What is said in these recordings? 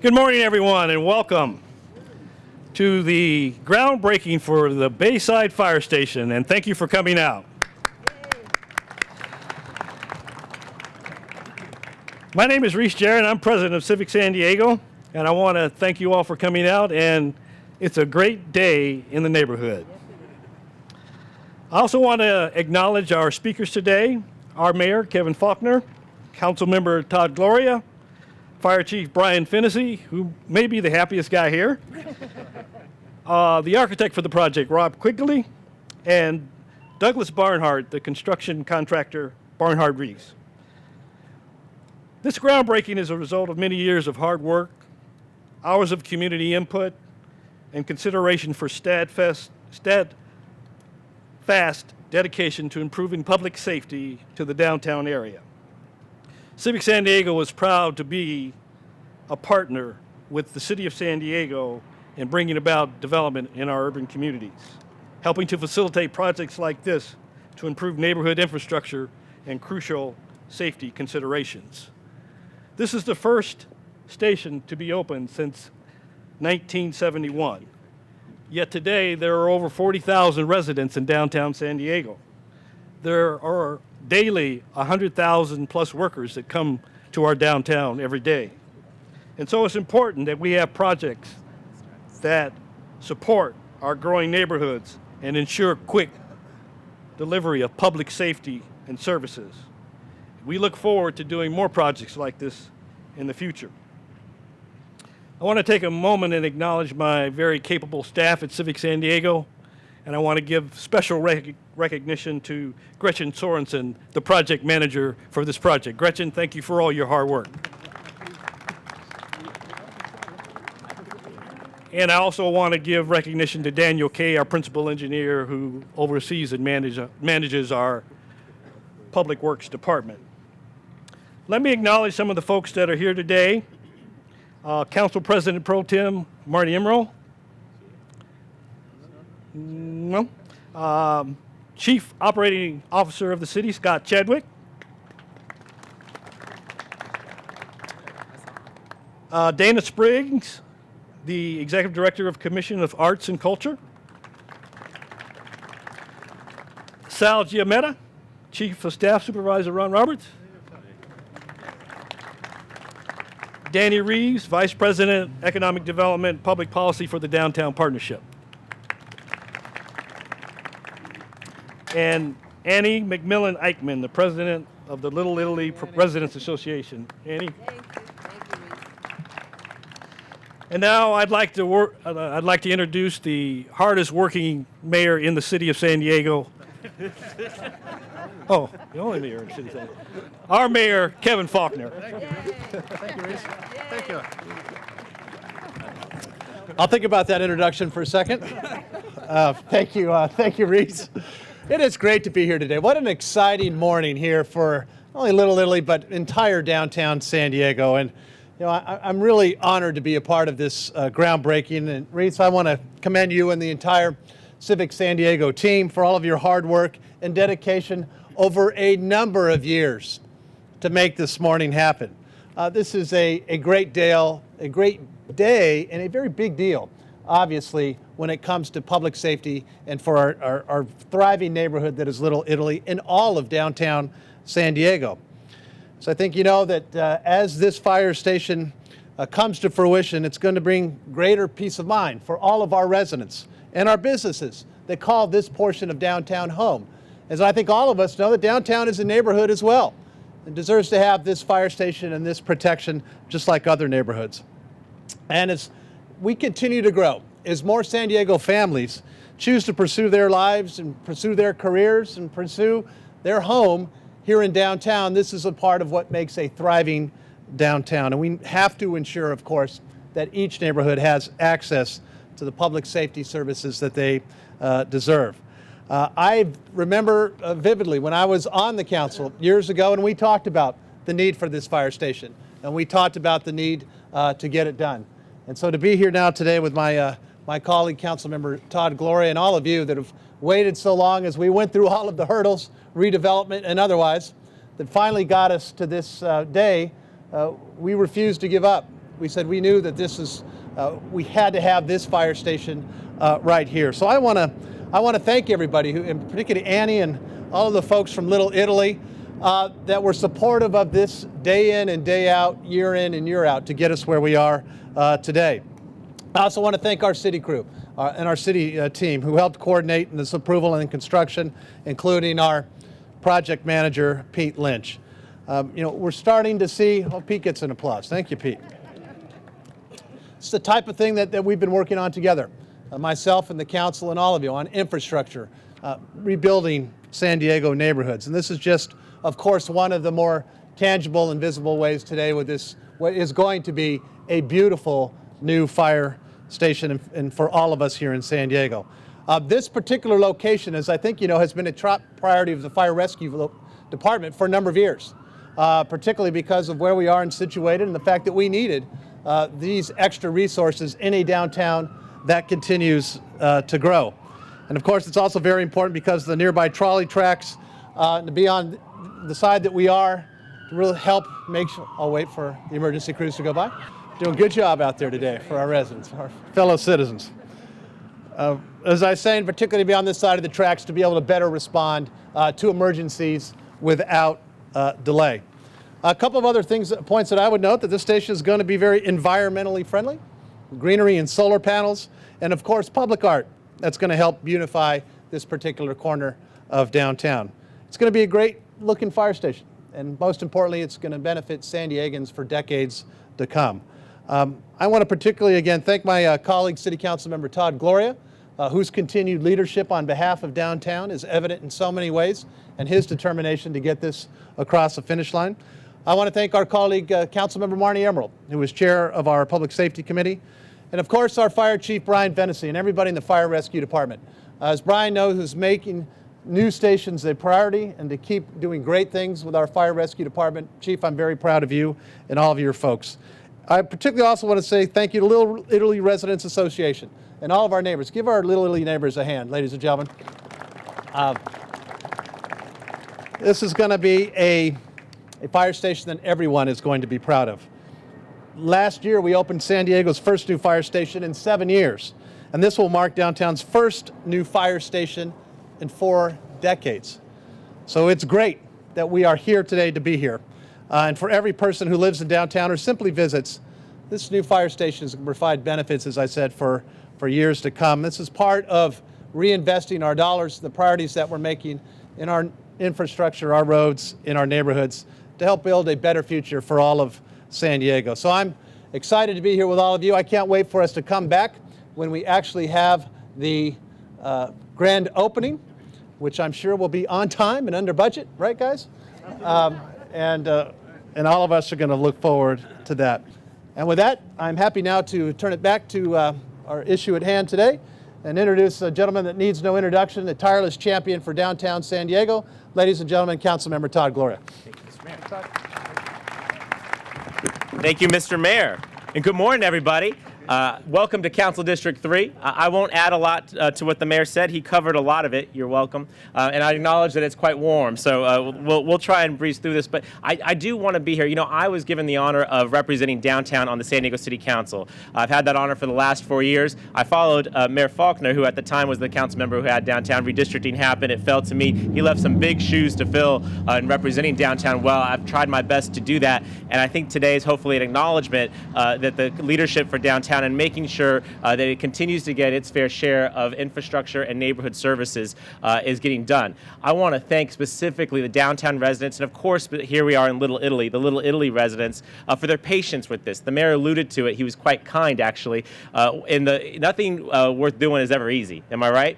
Good morning, everyone, and welcome to the groundbreaking for the Bayside Fire Station, and thank you for coming out. My name is Reese Jarrett. I'm president of Civic San Diego, and I want to thank you all for coming out, and it's a great day in the neighborhood. I also want to acknowledge our speakers today, our mayor, Kevin Faulkner, Councilmember Todd Gloria, Fire Chief Brian Finnessy, who may be the happiest guy here, the architect for the project, Rob Quigley, and Douglas Barnhart, the construction contractor, Barnhart Reeves. This groundbreaking is a result of many years of hard work, hours of community input, and consideration for steadfast dedication to improving public safety to the downtown area. Civic San Diego was proud to be a partner with the City of San Diego in bringing about development in our urban communities, helping to facilitate projects like this to improve neighborhood infrastructure and crucial safety considerations. This is the first station to be opened since 1971. Yet today, there are over 40,000 residents in downtown San Diego. There are daily 100,000 plus workers that come to our downtown every day. And so it's important that we have projects that support our growing neighborhoods and ensure quick delivery of public safety and services. We look forward to doing more projects like this in the future. I want to take a moment and acknowledge my very capable staff at Civic San Diego, and I want to give special recognition to Gretchen Sorensen, the project manager for this project. Gretchen, thank you for all your hard work. And I also want to give recognition to Daniel Kay, our principal engineer, who oversees and manages our Public Works Department. Let me acknowledge some of the folks that are here today. Council President Pro Tem Marty Emerald. No. Chief Operating Officer of the city, Scott Chadwick. Dana Spriggs, the Executive Director of Commission of Arts and Culture. Sal Giametta, Chief of Staff Supervisor Ron Roberts. Danny Reeves, Vice President, Economic Development, Public Policy for the Downtown Partnership. And Annie McMillan Eichman, the President of the Little Italy Residents Association. Annie? And now I'd like to introduce the hardest working mayor in the city of San Diego. Oh, the only mayor in the city of San Diego. Our mayor, Kevin Faulkner. Thank you, Reese. Thank you. I'll think about that introduction for a second. Thank you, Reese. It is great to be here today. What an exciting morning here for not only Little Italy, but entire downtown San Diego. And I'm really honored to be a part of this groundbreaking. And Reese, I want to commend you and the entire Civic San Diego team for all of your hard work and dedication over a number of years to make this morning happen. This is a great day and a very big deal, obviously, when it comes to public safety and for our thriving neighborhood that is Little Italy in all of downtown San Diego. So I think you know that as this fire station comes to fruition, it's going to bring greater peace of mind for all of our residents and our businesses that call this portion of downtown home. As I think all of us know that downtown is a neighborhood as well. It deserves to have this fire station and this protection just like other neighborhoods. And as we continue to grow, as more San Diego families choose to pursue their lives and pursue their careers and pursue their home here in downtown, this is a part of what makes a thriving downtown. And we have to ensure, of course, that each neighborhood has access to the public safety services that they deserve. I remember vividly when I was on the council years ago and we talked about the need for this fire station and we talked about the need to get it done. And so to be here now today with my colleague, Councilmember Todd, Gloria, and all of you that have waited so long as we went through all of the hurdles, redevelopment and otherwise, that finally got us to this day, we refuse to give up. we said we knew that this is, we had to have this fire station right here. So I want to thank everybody, who, and particularly Annie and all of the folks from Little Italy, that were supportive of this day in and day out, year in and year out, to get us where we are today. I also want to thank our city crew and our city team who helped coordinate in this approval and construction, including our project manager, Pete Lynch. We're starting to see, oh, Pete gets an applause. Thank you, Pete. It's the type of thing that we've been working on together, myself and the council and all of you, on infrastructure, rebuilding San Diego neighborhoods. And this is just, of course, one of the more tangible and visible ways today with this, what is going to be a beautiful new fire station and for all of us here in San Diego. This particular location, as I think you know, has been a top priority of the fire rescue department for a number of years, particularly because of where we are and situated and the fact that we needed these extra resources in a downtown that continues to grow. And of course, it's also very important because of the nearby trolley tracks to be on the side that we are to really help make sure. I'll wait for the emergency crews to go by. Doing a good job out there today for our residents, our fellow citizens. As I was saying, particularly be on this side of the tracks to be able to better respond to emergencies without delay. A couple of other points that I would note: that this station is going to be very environmentally friendly, greenery and solar panels, and of course public art that's going to help beautify this particular corner of downtown. It's going to be a great looking fire station, and most importantly, it's going to benefit San Diegans for decades to come. I want to particularly again thank my colleague, City Councilmember Todd Gloria, whose continued leadership on behalf of downtown is evident in so many ways, and his determination to get this across the finish line. I want to thank our colleague, Councilmember Marnie Emerald, who is chair of our Public Safety Committee, and of course our Fire Chief Brian Fennessy and everybody in the Fire Rescue Department. As Brian knows, is making new stations a priority and to keep doing great things with our Fire Rescue Department. Chief, I'm very proud of you and all of your folks. I particularly also want to say thank you to Little Italy Residents Association and all of our neighbors. Give our Little Italy neighbors a hand, ladies and gentlemen. This is going to be a fire station that everyone is going to be proud of. Last year, we opened San Diego's first new fire station in 7 years, and this will mark downtown's first new fire station in 4 decades. So it's great that we are here today to be here. And for every person who lives in downtown or simply visits, this new fire station is going to provide benefits, as I said, for years to come. This is part of reinvesting our dollars, the priorities that we're making in our infrastructure, our roads, in our neighborhoods, to help build a better future for all of San Diego. So I'm excited to be here with all of you. I can't wait for us to come back when we actually have the grand opening, which I'm sure will be on time and under budget, right, guys? And all of us are going to look forward to that. And with that, I'm happy now to turn it back to our issue at hand today and introduce a gentleman that needs no introduction, a tireless champion for downtown San Diego. Ladies and gentlemen, Councilmember Todd Gloria. Thank you, Mr. Mayor. Thank you, Mr. Mayor. And good morning, everybody. Welcome to Council District 3. I won't add a lot to what the mayor said. He covered a lot of it. You're welcome. And I acknowledge that it's quite warm, so we'll try and breeze through this. But I do want to be here. You know, I was given the honor of representing downtown on the San Diego City Council. I've had that honor for the last 4 years. I followed Mayor Faulkner, who at the time was the council member who had downtown. Redistricting happened. It fell to me. He left some big shoes to fill in representing downtown well. I've tried my best to do that. And I think today is hopefully an acknowledgement that the leadership for downtown and making sure that it continues to get its fair share of infrastructure and neighborhood services is getting done. I want to thank specifically the downtown residents, and of course, here we are in Little Italy, the Little Italy residents, for their patience with this. The mayor alluded to it. He was quite kind, actually. Nothing worth doing is ever easy. Am I right?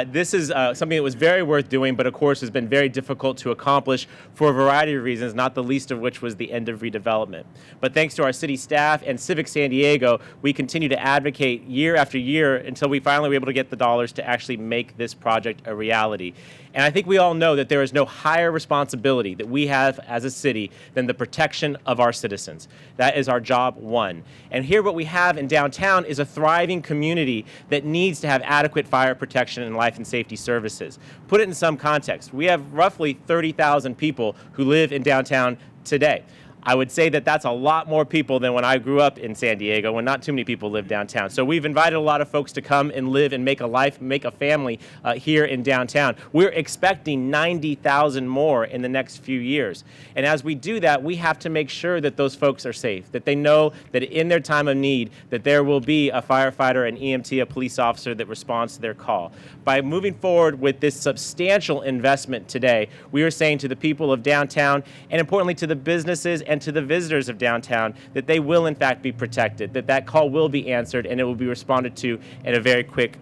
This is something that was very worth doing, but of course has been very difficult to accomplish for a variety of reasons, not the least of which was the end of redevelopment. But thanks to our city staff and Civic San Diego, we continue to advocate year after year until we finally were able to get the dollars to actually make this project a reality. And I think we all know that there is no higher responsibility that we have as a city than the protection of our citizens. That is our job one. And here what we have in downtown is a thriving community that needs to have adequate fire protection and life and safety services. Put it in some context. We have roughly 30,000 people who live in downtown today. I would say that that's a lot more people than when I grew up in San Diego, when not too many people lived downtown. So we've invited a lot of folks to come and live and make a life, make a family here in downtown. We're expecting 90,000 more in the next few years. And as we do that, we have to make sure that those folks are safe, that they know that in their time of need, that there will be a firefighter, an EMT, a police officer that responds to their call. By moving forward with this substantial investment today, we are saying to the people of downtown, and importantly to the businesses and to the visitors of downtown, that they will in fact be protected, that that call will be answered and it will be responded to in a very quick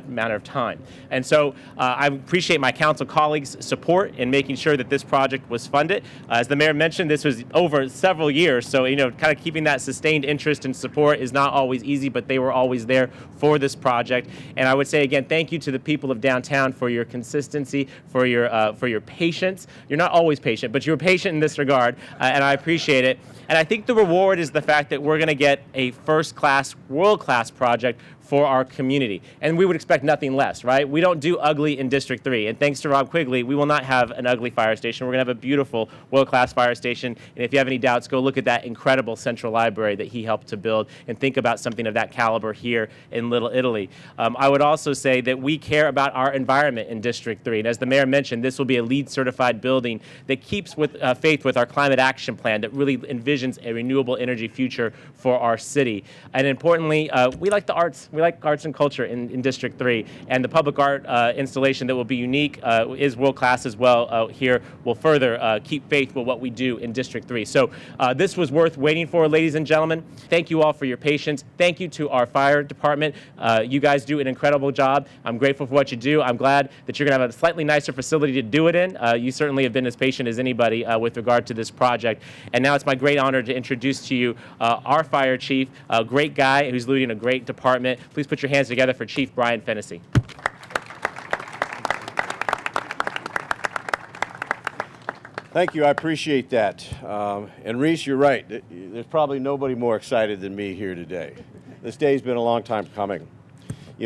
matter of time. And so I appreciate my council colleagues' support in making sure that this project was funded. As the mayor mentioned, this was over several years, so kind of keeping that sustained interest and support is not always easy, but they were always there for this project. And I would say again, thank you to the people of downtown for your consistency, for your patience. You're not always patient, but you're patient in this regard, and I appreciate it. And I think the reward is the fact that we're going to get a first-class, world-class project for our community. And we would expect nothing less, right? We don't do ugly in District 3. And thanks to Rob Quigley, we will not have an ugly fire station. We're going to have a beautiful, world-class fire station. And if you have any doubts, go look at that incredible central library that he helped to build and think about something of that caliber here in Little Italy. I would also say that we care about our environment in District 3. And as the mayor mentioned, this will be a LEED certified building that keeps with faith with our climate action plan that really envisions a renewable energy future for our city. And importantly, we like the arts. We like arts and culture in District 3. And the public art installation that will be unique is world class as well here will further keep faith with what we do in District 3. So this was worth waiting for, ladies and gentlemen. Thank you all for your patience. Thank you to our fire department. You guys do an incredible job. I'm grateful for what you do. I'm glad that you're going to have a slightly nicer facility to do it in. You certainly have been as patient as anybody with regard to this project. And now it's my great honor to introduce to you our fire chief, a great guy who's leading a great department. Please put your hands together for Chief Brian Fennessy. Thank you. I appreciate that. And Reese, you're right. There's probably nobody more excited than me here today. This day's been a long time coming.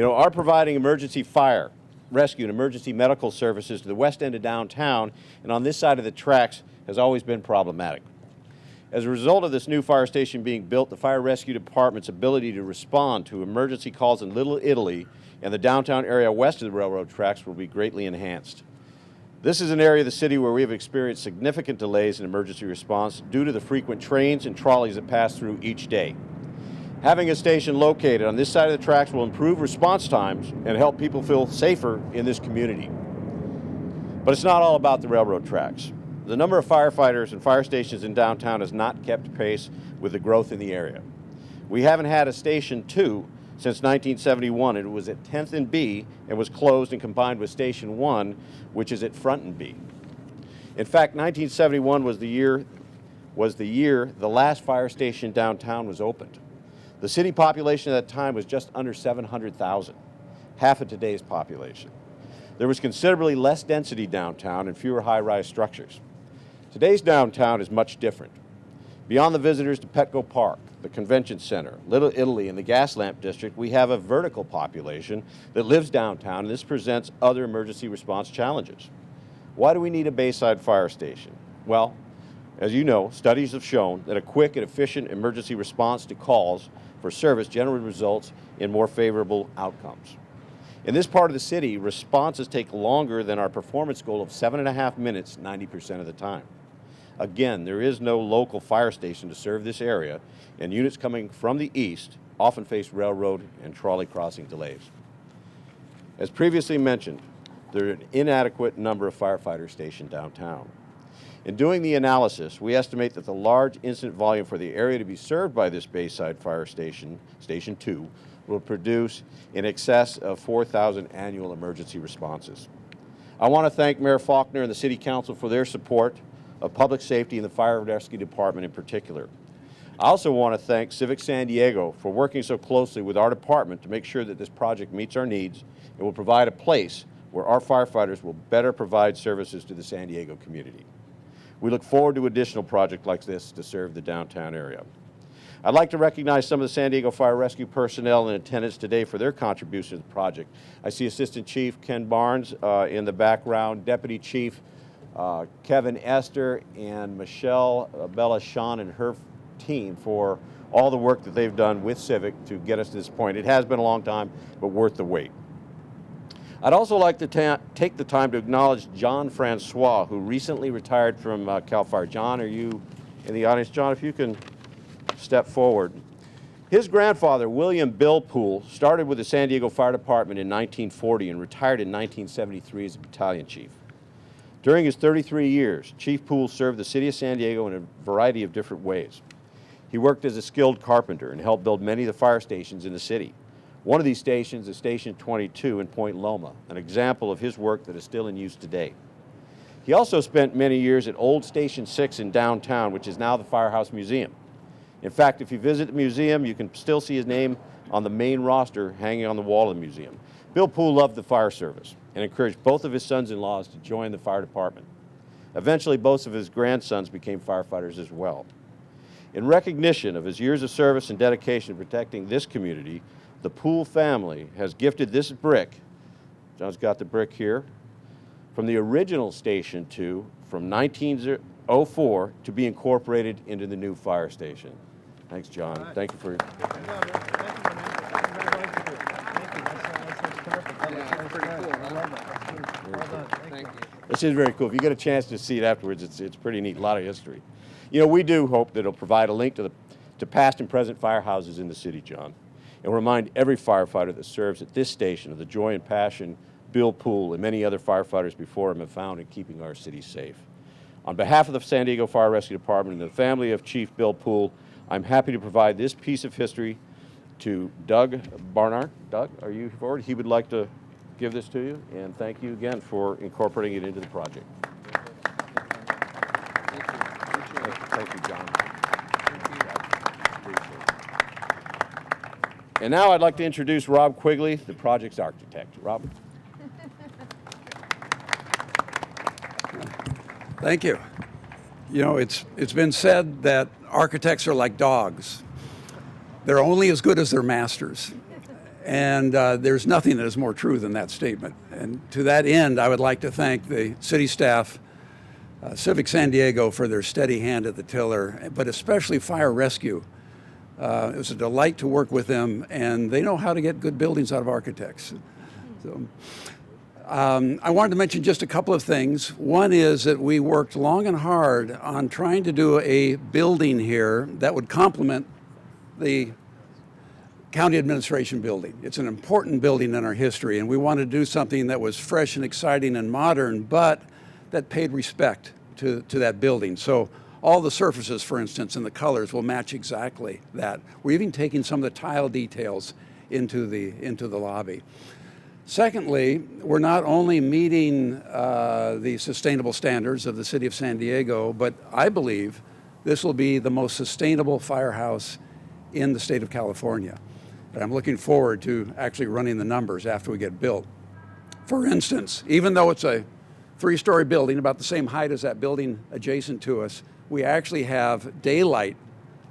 Our providing emergency fire, rescue, and emergency medical services to the west end of downtown and on this side of the tracks has always been problematic. As a result of this new fire station being built, the Fire Rescue Department's ability to respond to emergency calls in Little Italy and the downtown area west of the railroad tracks will be greatly enhanced. This is an area of the city where we have experienced significant delays in emergency response due to the frequent trains and trolleys that pass through each day. Having a station located on this side of the tracks will improve response times and help people feel safer in this community. But it's not all about the railroad tracks. The number of firefighters and fire stations in downtown has not kept pace with the growth in the area. We haven't had a Station 2 since 1971. It was at 10th and B and was closed and combined with Station 1, which is at Front and B. In fact, 1971 was the year the last fire station downtown was opened. The city population at that time was just under 700,000, half of today's population. There was considerably less density downtown and fewer high-rise structures. Today's downtown is much different. Beyond the visitors to Petco Park, the Convention Center, Little Italy, and the Gaslamp District, we have a vertical population that lives downtown, and this presents other emergency response challenges. Why do we need a Bayside fire station? Well, as you know, studies have shown that a quick and efficient emergency response to calls for service generally results in more favorable outcomes. In this part of the city, responses take longer than our performance goal of 7.5 minutes 90% of the time. Again, there is no local fire station to serve this area, and units coming from the east often face railroad and trolley crossing delays. As previously mentioned, there are an inadequate number of firefighters stationed downtown. In doing the analysis, we estimate that the large incident volume for the area to be served by this Bayside Fire Station, Station 2, will produce in excess of 4,000 annual emergency responses. I want to thank Mayor Faulkner and the City Council for their support of public safety and the Fire Rescue Department in particular. I also want to thank Civic San Diego for working so closely with our department to make sure that this project meets our needs and will provide a place where our firefighters will better provide services to the San Diego community. We look forward to additional projects like this to serve the downtown area. I'd like to recognize some of the San Diego Fire Rescue personnel in attendance today for their contribution to the project. I see Assistant Chief Ken Barnes in the background, Deputy Chief Kevin Esther and Michelle Bella Sean and her team for all the work that they've done with Civic to get us to this point. It has been a long time, but worth the wait. I'd also like to take the time to acknowledge John Francois, who recently retired from CAL FIRE. John, are you in the audience? John, if you can step forward. His grandfather, William Bill Poole, started with the San Diego Fire Department in 1940 and retired in 1973 as a battalion chief. During his 33 years, Chief Poole served the city of San Diego in a variety of different ways. He worked as a skilled carpenter and helped build many of the fire stations in the city. One of these stations is Station 22 in Point Loma, an example of his work that is still in use today. He also spent many years at Old Station 6 in downtown, which is now the Firehouse Museum. In fact, if you visit the museum, you can still see his name on the main roster hanging on the wall of the museum. Bill Poole loved the fire service and encouraged both of his sons-in-laws to join the fire department. Eventually, both of his grandsons became firefighters as well. In recognition of his years of service and dedication to protecting this community, the Poole family has gifted this brick, John's got the brick here, from the original Station 2 from 1904 to be incorporated into the new fire station. Thanks, John. Right. Thank you for your... This is very cool. If you get a chance to see it afterwards, it's pretty neat. A lot of history. You know, we do hope that it'll provide a link to past and present firehouses in the city, John, and remind every firefighter that serves at this station of the joy and passion Bill Poole and many other firefighters before him have found in keeping our city safe. On behalf of the San Diego Fire Rescue Department and the family of Chief Bill Poole, I'm happy to provide this piece of history to Doug Barnard. Doug, are you forward? He would like to give this to you, and thank you again for incorporating it into the project. Thank you, John. And now I'd like to introduce Rob Quigley, the project's architect. Rob. Thank you. You know, it's been said that architects are like dogs. They're only as good as their masters. And there's nothing that is more true than that statement. And to that end, I would like to thank the city staff, Civic San Diego for their steady hand at the tiller, but especially Fire Rescue. It was a delight to work with them, and they know how to get good buildings out of architects. So, I wanted to mention just a couple of things. One is that we worked long and hard on trying to do a building here that would complement the county administration building. It's an important building in our history, and we wanted to do something that was fresh and exciting and modern, but that paid respect to that building. So all the surfaces, for instance, and the colors will match exactly that. We're even taking some of the tile details into the lobby. Secondly, we're not only meeting the sustainable standards of the city of San Diego, but I believe this will be the most sustainable firehouse in the state of California. And I'm looking forward to actually running the numbers after we get built. For instance, even though it's a 3-story building, about the same height as that building adjacent to us, we actually have daylight,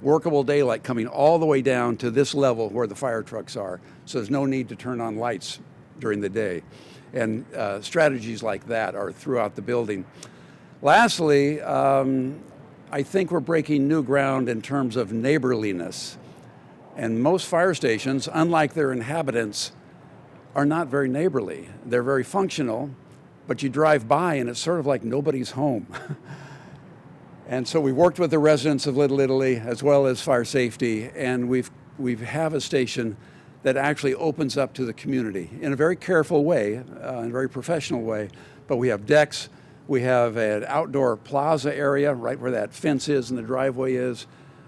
workable daylight coming all the way down to this level where the fire trucks are. So there's no need to turn on lights during the day. And strategies like that are throughout the building. Lastly, I think we're breaking new ground in terms of neighborliness. And most fire stations, unlike their inhabitants, are not very neighborly. They're very functional, but you drive by and it's sort of like nobody's home. And so we've worked with the residents of Little Italy as well as fire safety, and we have a station that actually opens up to the community in a very careful way, in a very professional way. But we have decks, we have an outdoor plaza area right where that fence is and the driveway is,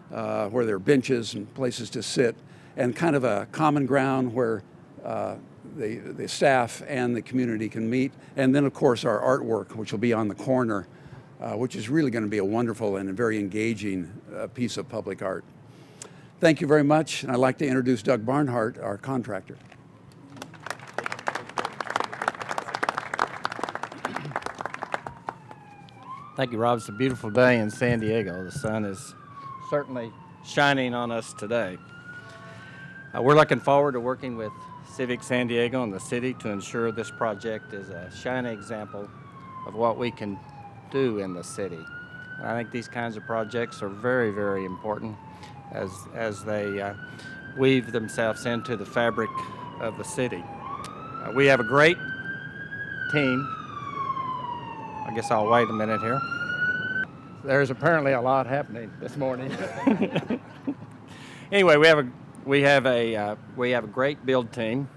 where there are benches and places to sit, and kind of a common ground where the staff and the community can meet. And then, of course, our artwork, which will be on the corner, which is really going to be a wonderful and a very engaging piece of public art. Thank you very much, and I'd like to introduce Doug Barnhart, our contractor. Thank you, Rob. It's a beautiful day in San Diego. The sun is certainly shining on us today. We're looking forward to working with Civic San Diego and the city to ensure this project is a shining example of what we can do in the city. And I think these kinds of projects are very, very important as they weave themselves into the fabric of the city. We have a great team. I guess I'll wait a minute here. There's apparently a lot happening this morning. Anyway, we have a great build team.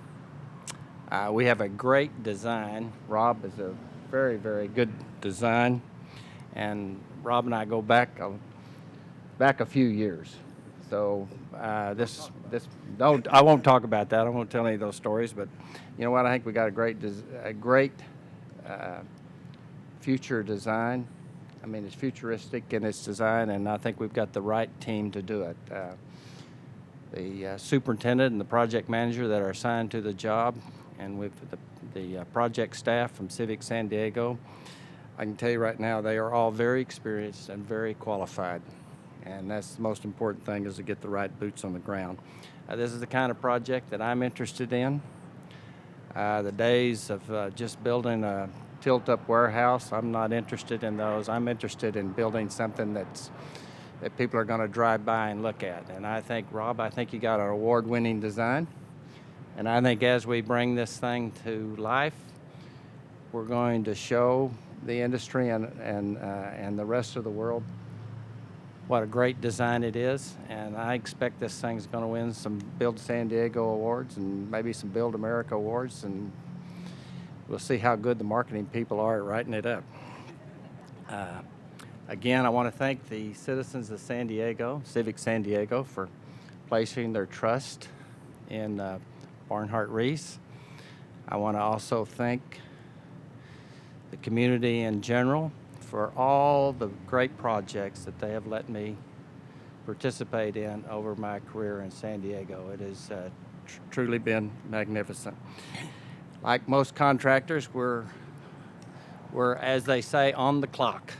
We have a great design. Rob is a very, very good design, and Rob and I go back a few years. So I won't talk about that. I won't tell any of those stories. But you know what? I think we got a great future design. I mean, it's futuristic in its design, and I think we've got the right team to do it. The superintendent and the project manager that are assigned to the job, and with the project staff from Civic San Diego, I can tell you right now they are all very experienced and very qualified. And that's the most important thing, is to get the right boots on the ground. This is the kind of project that I'm interested in. The days of just building a tilt-up warehouse, I'm not interested in those. I'm interested in building something that people are going to drive by and look at. And I think, Rob, you got an award-winning design. And I think as we bring this thing to life, we're going to show the industry and the rest of the world what a great design it is. And I expect this thing's going to win some Build San Diego awards and maybe some Build America awards, and we'll see how good the marketing people are at writing it up. Again, I want to thank the citizens of San Diego, Civic San Diego, for placing their trust in Barnhart Reese. I want to also thank the community in general for all the great projects that they have let me participate in over my career in San Diego. It has truly been magnificent. Like most contractors, we're, as they say, on the clock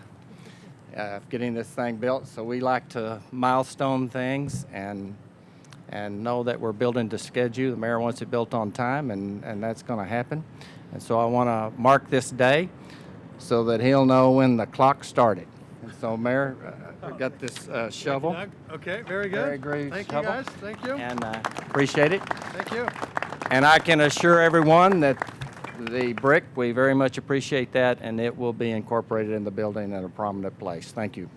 getting this thing built. So we like to milestone things and know that we're building to schedule. The mayor wants it built on time, and that's going to happen. And so I want to mark this day so that he'll know when the clock started. And so, Mayor, I got this shovel. Okay, very good. Very grooved Thank shovel. you, guys. Thank you. And appreciate it. Thank you. And I can assure everyone that the brick, we very much appreciate that, and it will be incorporated in the building in a prominent place. Thank you.